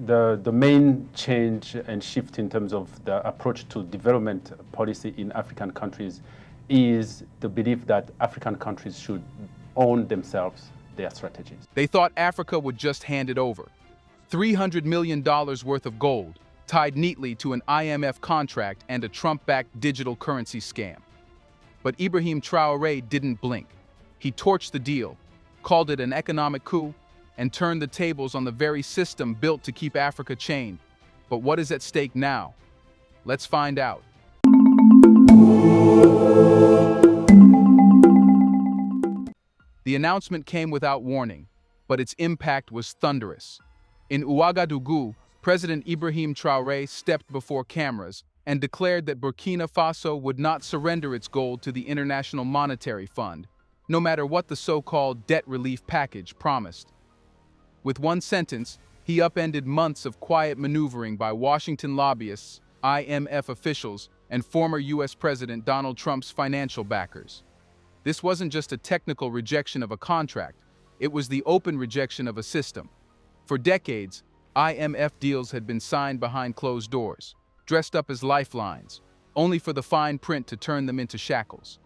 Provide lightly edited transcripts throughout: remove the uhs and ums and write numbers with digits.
the main change and shift in terms of the approach to development policy in African countries is the belief that African countries should own themselves their strategies. They thought Africa would just hand it over. $300 million worth of gold, tied neatly to an IMF contract and a Trump-backed digital currency scam. But Ibrahim Traoré didn't blink. He torched the deal, called it an economic coup, and turned the tables on the very system built to keep Africa chained. But what is at stake now? Let's find out. The announcement came without warning, but its impact was thunderous. In Ouagadougou, President Ibrahim Traoré stepped before cameras and declared that Burkina Faso would not surrender its gold to the International Monetary Fund, no matter what the so-called debt relief package promised. With one sentence, he upended months of quiet maneuvering by Washington lobbyists, IMF officials, and former U.S. President Donald Trump's financial backers. This wasn't just a technical rejection of a contract, it was the open rejection of a system. For decades, IMF deals had been signed behind closed doors, dressed up as lifelines, only for the fine print to turn them into shackles.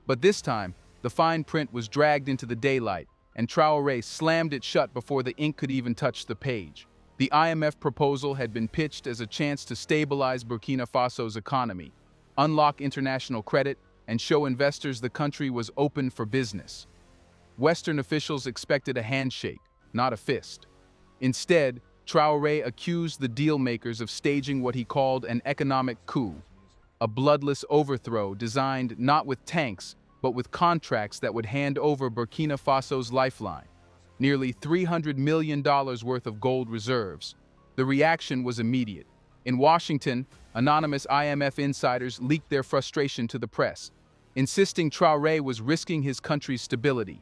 But this time, the fine print was dragged into the daylight, and Traoré slammed it shut before the ink could even touch the page. The IMF proposal had been pitched as a chance to stabilize Burkina Faso's economy, unlock international credit, and show investors the country was open for business. Western officials expected a handshake, not a fist. Instead, Traoré accused the deal-makers of staging what he called an economic coup, a bloodless overthrow designed not with tanks, but with contracts that would hand over Burkina Faso's lifeline, nearly $300 million worth of gold reserves. The reaction was immediate. In Washington, anonymous IMF insiders leaked their frustration to the press, insisting Traoré was risking his country's stability.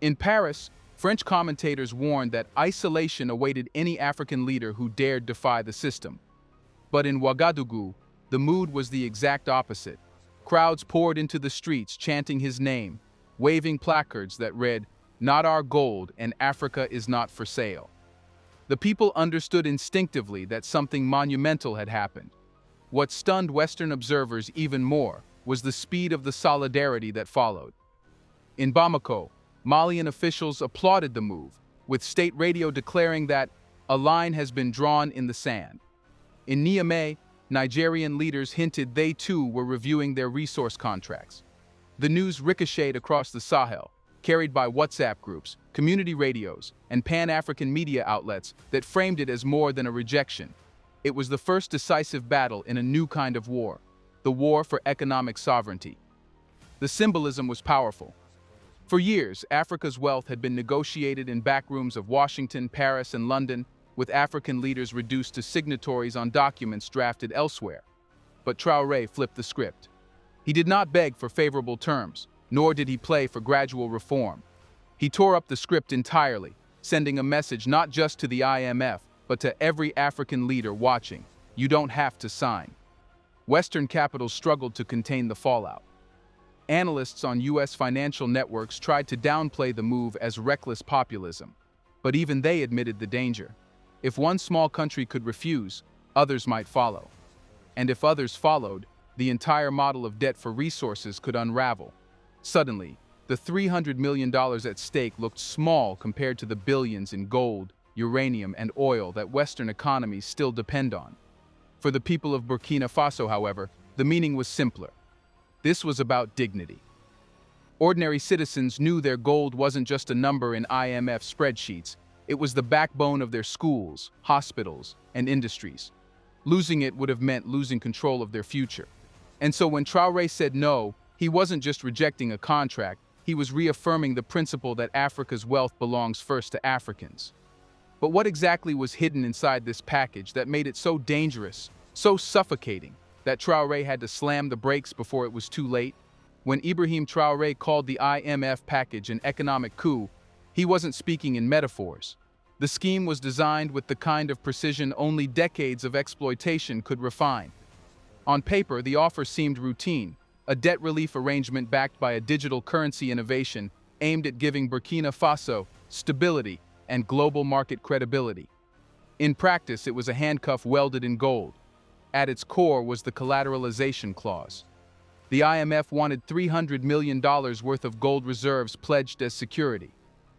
In Paris, French commentators warned that isolation awaited any African leader who dared defy the system. But in Ouagadougou, the mood was the exact opposite. Crowds poured into the streets chanting his name, waving placards that read, "Not our gold and Africa is not for sale." The people understood instinctively that something monumental had happened. What stunned Western observers even more was the speed of the solidarity that followed. In Bamako, Malian officials applauded the move, with state radio declaring that a line has been drawn in the sand. In Niamey, Nigerian leaders hinted they too were reviewing their resource contracts. The news ricocheted across the Sahel, carried by WhatsApp groups, community radios, and Pan-African media outlets that framed it as more than a rejection. It was the first decisive battle in a new kind of war, the war for economic sovereignty. The symbolism was powerful. For years, Africa's wealth had been negotiated in backrooms of Washington, Paris, and London, with African leaders reduced to signatories on documents drafted elsewhere. But Traoré flipped the script. He did not beg for favorable terms, nor did he play for gradual reform. He tore up the script entirely, sending a message not just to the IMF, but to every African leader watching: you don't have to sign. Western capitals struggled to contain the fallout. Analysts on U.S. financial networks tried to downplay the move as reckless populism, but even they admitted the danger. If one small country could refuse, others might follow. And if others followed, the entire model of debt for resources could unravel. Suddenly, the $300 million at stake looked small compared to the billions in gold, uranium, and oil that Western economies still depend on. For the people of Burkina Faso, however, the meaning was simpler. This was about dignity. Ordinary citizens knew their gold wasn't just a number in IMF spreadsheets. It was the backbone of their schools, hospitals, and industries. Losing it would have meant losing control of their future. And so when Traoré said no, he wasn't just rejecting a contract, he was reaffirming the principle that Africa's wealth belongs first to Africans. But what exactly was hidden inside this package that made it so dangerous, so suffocating, that Traoré had to slam the brakes before it was too late? When Ibrahim Traoré called the IMF package an economic coup, he wasn't speaking in metaphors. The scheme was designed with the kind of precision only decades of exploitation could refine. On paper, the offer seemed routine, a debt relief arrangement backed by a digital currency innovation aimed at giving Burkina Faso stability and global market credibility. In practice, it was a handcuff welded in gold. At its core was the collateralization clause. The IMF wanted $300 million worth of gold reserves pledged as security.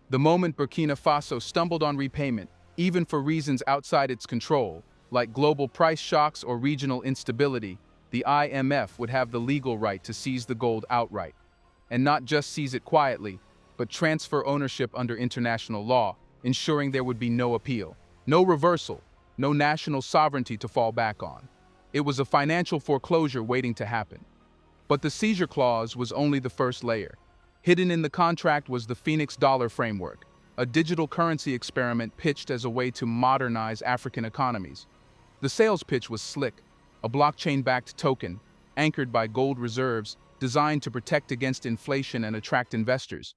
The moment Burkina Faso stumbled on repayment, even for reasons outside its control, like global price shocks or regional instability, the IMF would have the legal right to seize the gold outright. And not just seize it quietly, but transfer ownership under international law, ensuring there would be no appeal, no reversal, no national sovereignty to fall back on. It was a financial foreclosure waiting to happen. But the seizure clause was only the first layer. Hidden in the contract was the Phoenix dollar framework, a digital currency experiment pitched as a way to modernize African economies. The sales pitch was slick, a blockchain-backed token, anchored by gold reserves, designed to protect against inflation and attract investors.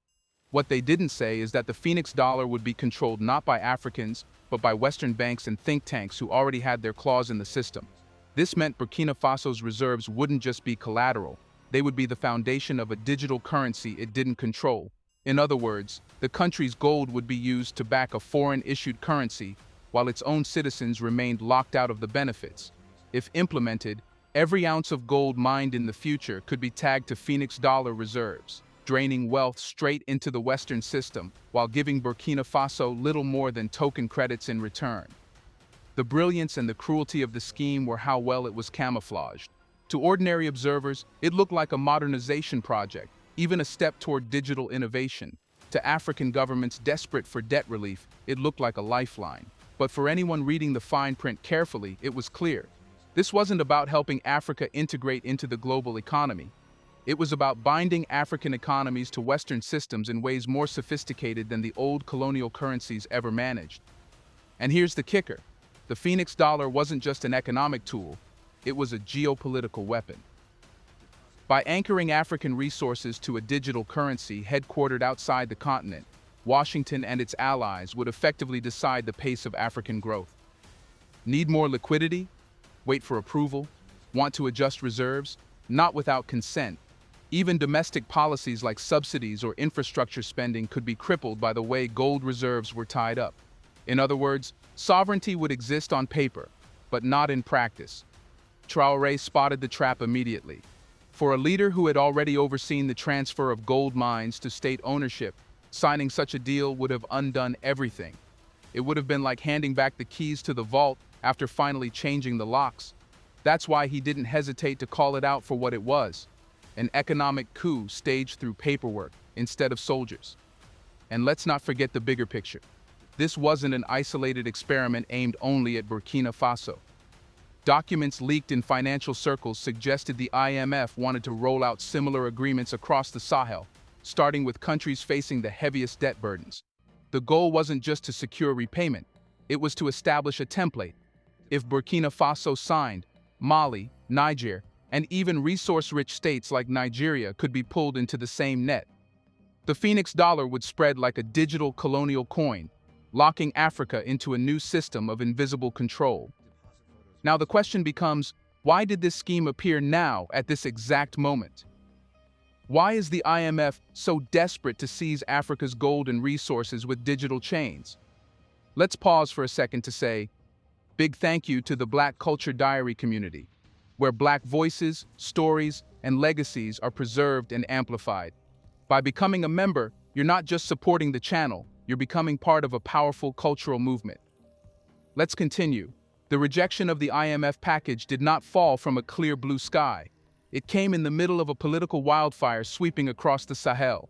What they didn't say is that the Phoenix dollar would be controlled not by Africans, but by Western banks and think tanks who already had their claws in the system. This meant Burkina Faso's reserves wouldn't just be collateral, they would be the foundation of a digital currency it didn't control. In other words, the country's gold would be used to back a foreign-issued currency, while its own citizens remained locked out of the benefits. If implemented, every ounce of gold mined in the future could be tagged to Phoenix dollar reserves, draining wealth straight into the Western system while giving Burkina Faso little more than token credits in return. The brilliance and the cruelty of the scheme were how well it was camouflaged. To ordinary observers, it looked like a modernization project, even a step toward digital innovation. To African governments desperate for debt relief, it looked like a lifeline. But for anyone reading the fine print carefully, it was clear. This wasn't about helping Africa integrate into the global economy. It was about binding African economies to Western systems in ways more sophisticated than the old colonial currencies ever managed. And here's the kicker. The Phoenix dollar wasn't just an economic tool, it was a geopolitical weapon. By anchoring African resources to a digital currency headquartered outside the continent, Washington and its allies would effectively decide the pace of African growth. Need more liquidity? Wait for approval? Want to adjust reserves? Not without consent. Even domestic policies like subsidies or infrastructure spending could be crippled by the way gold reserves were tied up. In other words, sovereignty would exist on paper, but not in practice. Traoré spotted the trap immediately. For a leader who had already overseen the transfer of gold mines to state ownership, signing such a deal would have undone everything. It would have been like handing back the keys to the vault after finally changing the locks. That's why he didn't hesitate to call it out for what it was, an economic coup staged through paperwork instead of soldiers. And let's not forget the bigger picture. This wasn't an isolated experiment aimed only at Burkina Faso. Documents leaked in financial circles suggested the IMF wanted to roll out similar agreements across the Sahel, starting with countries facing the heaviest debt burdens. The goal wasn't just to secure repayment, it was to establish a template. If Burkina Faso signed, Mali, Niger, and even resource-rich states like Nigeria could be pulled into the same net. The Phoenix dollar would spread like a digital colonial coin, locking Africa into a new system of invisible control. Now the question becomes, why did this scheme appear now at this exact moment? Why is the IMF so desperate to seize Africa's gold and resources with digital chains? Let's pause for a second to say, big thank you to the Black Culture Diary community, where Black voices, stories, and legacies are preserved and amplified. By becoming a member, you're not just supporting the channel, you're becoming part of a powerful cultural movement. Let's continue. The rejection of the IMF package did not fall from a clear blue sky. It came in the middle of a political wildfire sweeping across the Sahel.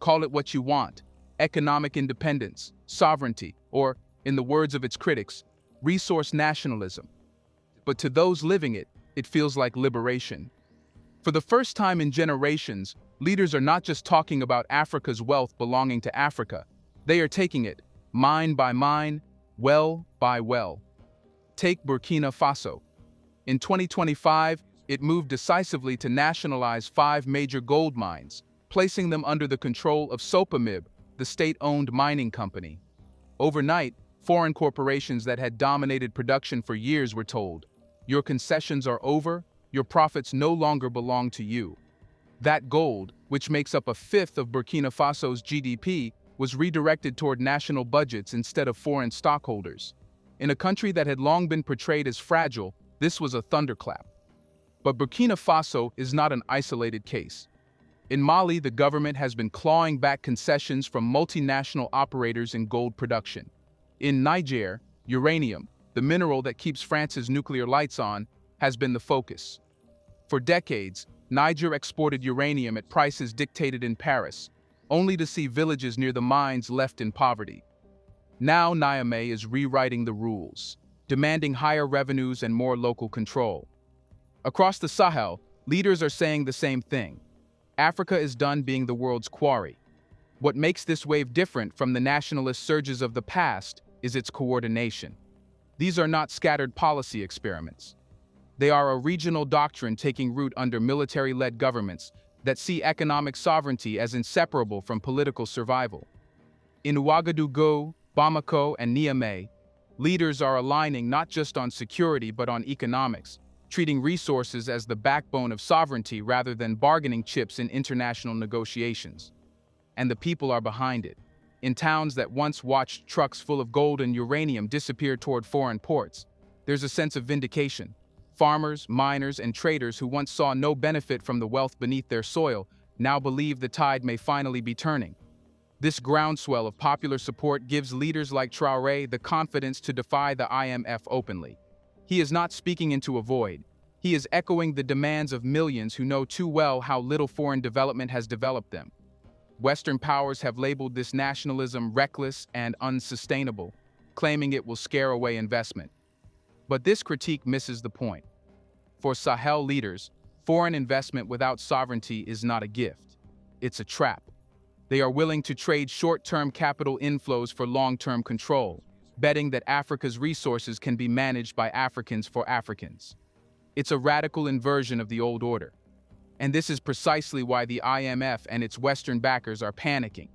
Call it what you want, economic independence, sovereignty, or, in the words of its critics, resource nationalism. But to those living it, it feels like liberation. For the first time in generations, leaders are not just talking about Africa's wealth belonging to Africa. They are taking it, mine by mine, well by well. Take Burkina Faso. In 2025, it moved decisively to nationalize 5 major gold mines, placing them under the control of SOPAMIB, the state-owned mining company. Overnight, foreign corporations that had dominated production for years were told, "Your concessions are over, your profits no longer belong to you." That gold, which makes up a fifth of Burkina Faso's GDP, was redirected toward national budgets instead of foreign stockholders. In a country that had long been portrayed as fragile, this was a thunderclap. But Burkina Faso is not an isolated case. In Mali, the government has been clawing back concessions from multinational operators in gold production. In Niger, uranium, the mineral that keeps France's nuclear lights on, has been the focus. For decades, Niger exported uranium at prices dictated in Paris, only to see villages near the mines left in poverty. Now Niamey is rewriting the rules, demanding higher revenues and more local control. Across the Sahel, leaders are saying the same thing. Africa is done being the world's quarry. What makes this wave different from the nationalist surges of the past is its coordination. These are not scattered policy experiments. They are a regional doctrine taking root under military-led governments that see economic sovereignty as inseparable from political survival. In Ouagadougou, Bamako, and Niamey, leaders are aligning not just on security but on economics, treating resources as the backbone of sovereignty rather than bargaining chips in international negotiations. And the people are behind it. In towns that once watched trucks full of gold and uranium disappear toward foreign ports, there's a sense of vindication. Farmers, miners, and traders who once saw no benefit from the wealth beneath their soil now believe the tide may finally be turning. This groundswell of popular support gives leaders like Traoré the confidence to defy the IMF openly. He is not speaking into a void. He is echoing the demands of millions who know too well how little foreign development has developed them. Western powers have labeled this nationalism reckless and unsustainable, claiming it will scare away investment. But this critique misses the point. For Sahel leaders, foreign investment without sovereignty is not a gift. It's a trap. They are willing to trade short-term capital inflows for long-term control, betting that Africa's resources can be managed by Africans for Africans. It's a radical inversion of the old order. And this is precisely why the IMF and its Western backers are panicking.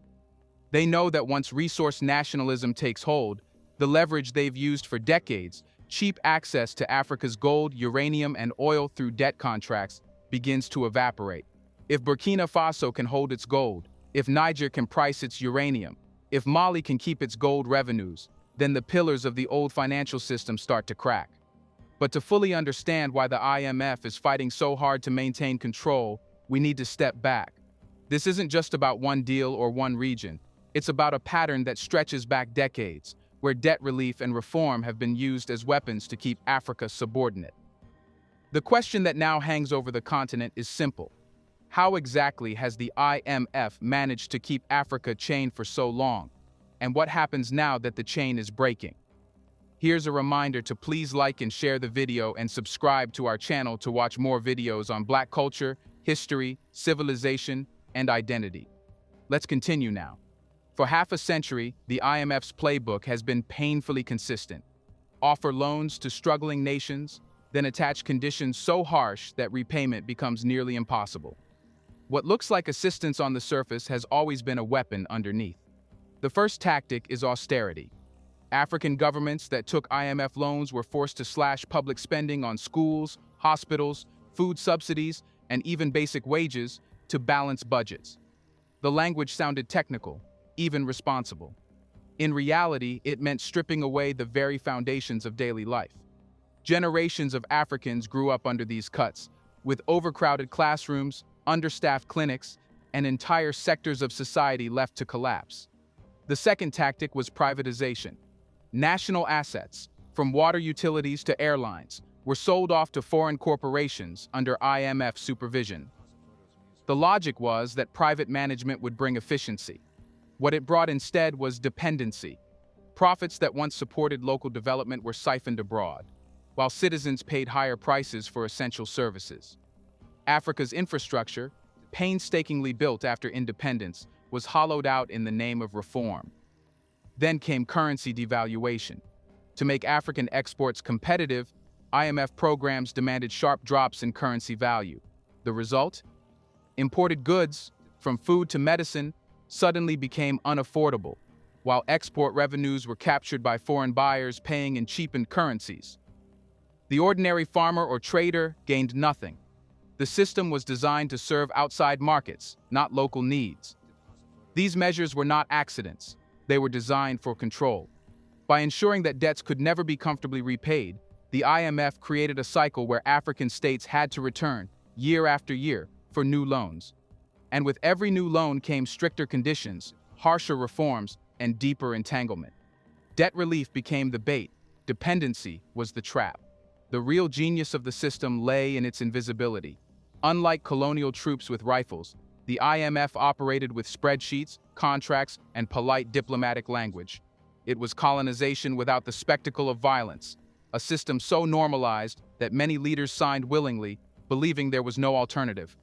They know that once resource nationalism takes hold, the leverage they've used for decades, cheap access to Africa's gold, uranium, and oil through debt contracts, begins to evaporate. If Burkina Faso can hold its gold, if Niger can price its uranium, if Mali can keep its gold revenues, then the pillars of the old financial system start to crack. But to fully understand why the IMF is fighting so hard to maintain control, we need to step back. This isn't just about one deal or one region. It's about a pattern that stretches back decades, where debt relief and reform have been used as weapons to keep Africa subordinate. The question that now hangs over the continent is simple. How exactly has the IMF managed to keep Africa chained for so long? And what happens now that the chain is breaking? Here's a reminder to please like and share the video and subscribe to our channel to watch more videos on Black culture, history, civilization, and identity. Let's continue now. For half a century, the IMF's playbook has been painfully consistent. Offer loans to struggling nations, then attach conditions so harsh that repayment becomes nearly impossible. What looks like assistance on the surface has always been a weapon underneath. The first tactic is austerity. African governments that took IMF loans were forced to slash public spending on schools, hospitals, food subsidies, and even basic wages to balance budgets. The language sounded technical, even responsible. In reality, it meant stripping away the very foundations of daily life. Generations of Africans grew up under these cuts, with overcrowded classrooms, understaffed clinics, and entire sectors of society left to collapse. The second tactic was privatization. National assets, from water utilities to airlines, were sold off to foreign corporations under IMF supervision. The logic was that private management would bring efficiency. What it brought instead was dependency. Profits that once supported local development were siphoned abroad, while citizens paid higher prices for essential services. Africa's infrastructure, painstakingly built after independence, was hollowed out in the name of reform. Then came currency devaluation. To make African exports competitive, IMF programs demanded sharp drops in currency value. The result? Imported goods, from food to medicine, suddenly became unaffordable, while export revenues were captured by foreign buyers paying in cheapened currencies. The ordinary farmer or trader gained nothing. The system was designed to serve outside markets, not local needs. These measures were not accidents. They were designed for control. By ensuring that debts could never be comfortably repaid, the IMF created a cycle where African states had to return, year after year, for new loans. And with every new loan came stricter conditions, harsher reforms, and deeper entanglement. Debt relief became the bait, dependency was the trap. The real genius of the system lay in its invisibility. Unlike colonial troops with rifles, the IMF operated with spreadsheets, contracts, and polite diplomatic language. It was colonization without the spectacle of violence, a system so normalized that many leaders signed willingly, believing there was no alternative.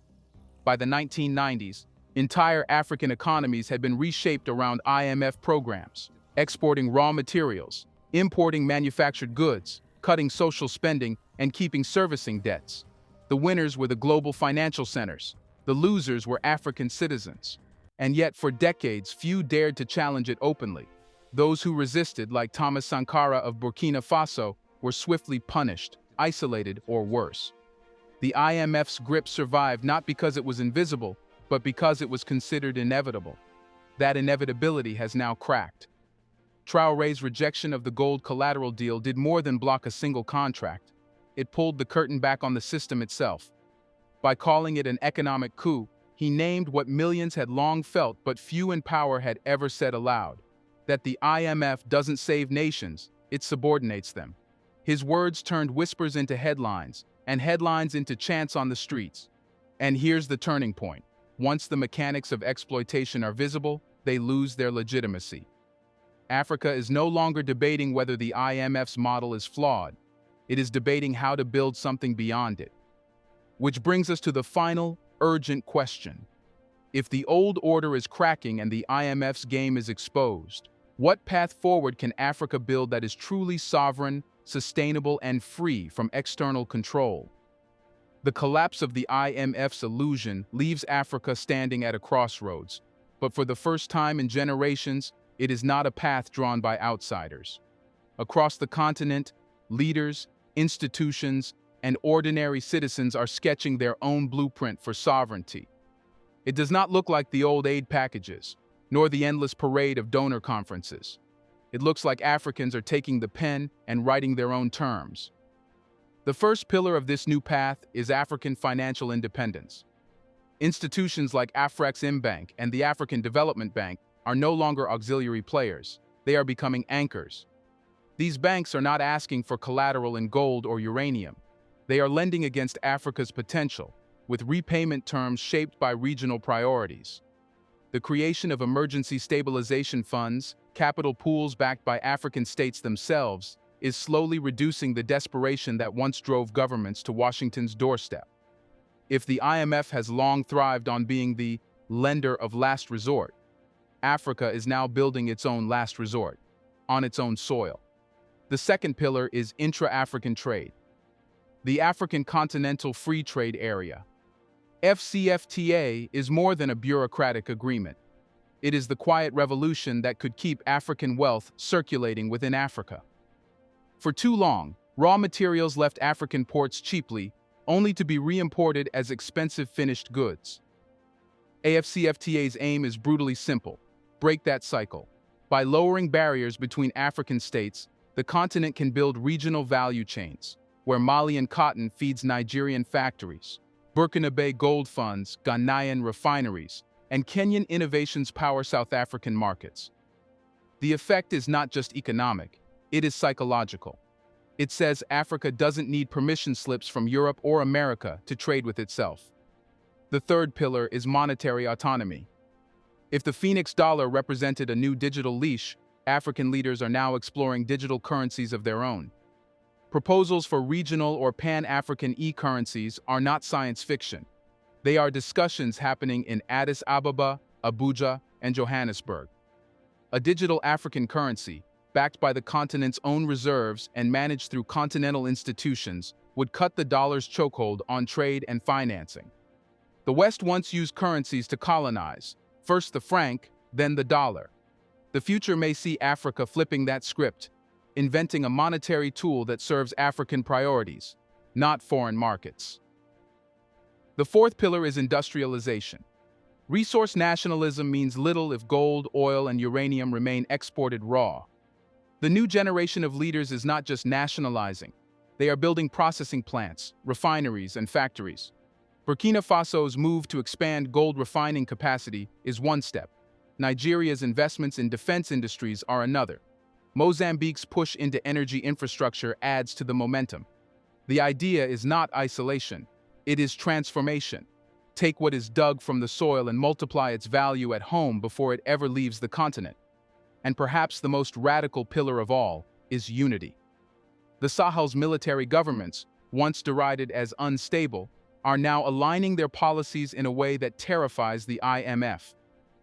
By the 1990s, entire African economies had been reshaped around IMF programs, exporting raw materials, importing manufactured goods, cutting social spending, and keeping servicing debts. The winners were the global financial centers. The losers were African citizens. And yet, for decades, few dared to challenge it openly. Those who resisted, like Thomas Sankara of Burkina Faso, were swiftly punished, isolated, or worse. The IMF's grip survived not because it was invisible, but because it was considered inevitable. That inevitability has now cracked. Traoré's rejection of the gold collateral deal did more than block a single contract. It pulled the curtain back on the system itself. By calling it an economic coup, he named what millions had long felt but few in power had ever said aloud: that the IMF doesn't save nations, it subordinates them. His words turned whispers into headlines, and headlines into chants on the streets. And here's the turning point. Once the mechanics of exploitation are visible, they lose their legitimacy. Africa is no longer debating whether the IMF's model is flawed. It is debating how to build something beyond it. Which brings us to the final, urgent question. If the old order is cracking and the IMF's game is exposed, what path forward can Africa build that is truly sovereign, sustainable, and free from external control? The collapse of the IMF's illusion leaves Africa standing at a crossroads, but for the first time in generations, it is not a path drawn by outsiders. Across the continent, leaders, institutions, and ordinary citizens are sketching their own blueprint for sovereignty. It does not look like the old aid packages, nor the endless parade of donor conferences. It looks like Africans are taking the pen and writing their own terms. The first pillar of this new path is African financial independence. Institutions like Afreximbank and the African Development Bank are no longer auxiliary players. They are becoming anchors. These banks are not asking for collateral in gold or uranium. They are lending against Africa's potential, with repayment terms shaped by regional priorities. The creation of emergency stabilization funds, capital pools backed by African states themselves, is slowly reducing the desperation that once drove governments to Washington's doorstep. If the IMF has long thrived on being the lender of last resort, Africa is now building its own last resort, on its own soil. The second pillar is intra-African trade. The African Continental Free Trade Area, AfCFTA, is more than a bureaucratic agreement. It is the quiet revolution that could keep African wealth circulating within Africa. For too long, raw materials left African ports cheaply, only to be re-imported as expensive finished goods. AfCFTA's aim is brutally simple: break that cycle. By lowering barriers between African states, the continent can build regional value chains, where Malian cotton feeds Nigerian factories, Burkina gold funds, Ghanaian refineries, and Kenyan innovations power South African markets. The effect is not just economic, it is psychological. It says Africa doesn't need permission slips from Europe or America to trade with itself. The third pillar is monetary autonomy. If the Phoenix dollar represented a new digital leash, African leaders are now exploring digital currencies of their own. Proposals for regional or pan-African e-currencies are not science fiction. They are discussions happening in Addis Ababa, Abuja, and Johannesburg. A digital African currency, backed by the continent's own reserves and managed through continental institutions, would cut the dollar's chokehold on trade and financing. The West once used currencies to colonize, first the franc, then the dollar. The future may see Africa flipping that script, inventing a monetary tool that serves African priorities, not foreign markets. The fourth pillar is industrialization. Resource nationalism means little if gold, oil, and uranium remain exported raw. The new generation of leaders is not just nationalizing. They are building processing plants, refineries, and factories. Burkina Faso's move to expand gold refining capacity is one step. Nigeria's investments in defense industries are another. Mozambique's push into energy infrastructure adds to the momentum. The idea is not isolation. It is transformation. Take what is dug from the soil and multiply its value at home before it ever leaves the continent. And perhaps the most radical pillar of all is unity. The Sahel's military governments, once derided as unstable, are now aligning their policies in a way that terrifies the IMF.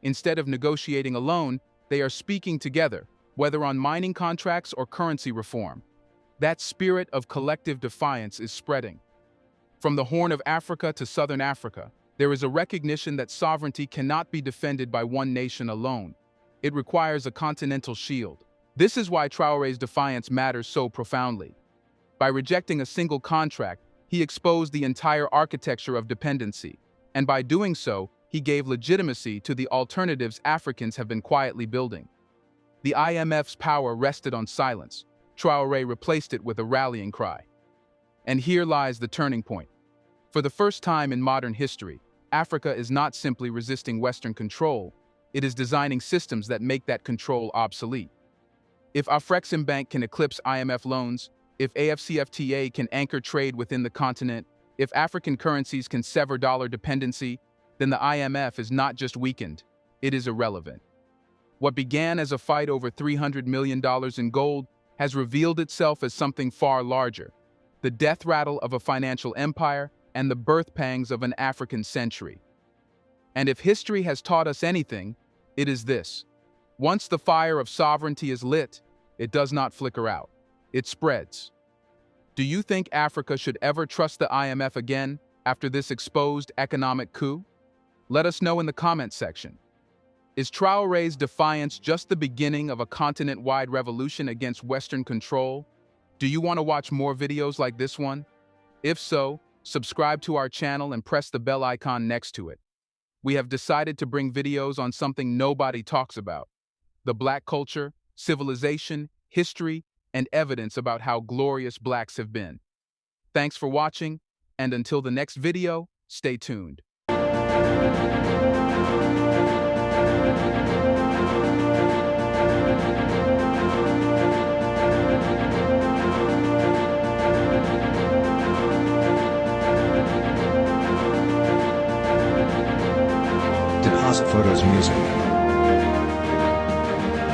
Instead of negotiating alone, they are speaking together, whether on mining contracts or currency reform. That spirit of collective defiance is spreading. From the Horn of Africa to Southern Africa, there is a recognition that sovereignty cannot be defended by one nation alone. It requires a continental shield. This is why Traoré's defiance matters so profoundly. By rejecting a single contract, he exposed the entire architecture of dependency, and by doing so, he gave legitimacy to the alternatives Africans have been quietly building. The IMF's power rested on silence. Traoré replaced it with a rallying cry. And here lies the turning point. For the first time in modern history, Africa is not simply resisting Western control, it is designing systems that make that control obsolete. If Afreximbank can eclipse IMF loans, if AFCFTA can anchor trade within the continent, if African currencies can sever dollar dependency, then the IMF is not just weakened, it is irrelevant. What began as a fight over $300 million in gold has revealed itself as something far larger, the death rattle of a financial empire and the birth pangs of an African century. And if history has taught us anything, it is this. Once the fire of sovereignty is lit, it does not flicker out. It spreads. Do you think Africa should ever trust the IMF again after this exposed economic coup? Let us know in the comments section. Is Traoré's defiance just the beginning of a continent-wide revolution against Western control? Do you want to watch more videos like this one? If so, subscribe to our channel and press the bell icon next to it. We have decided to bring videos on something nobody talks about: the Black culture, civilization, history, and evidence about how glorious Blacks have been. Thanks for watching, and until the next video, stay tuned. Deposit Photos Music.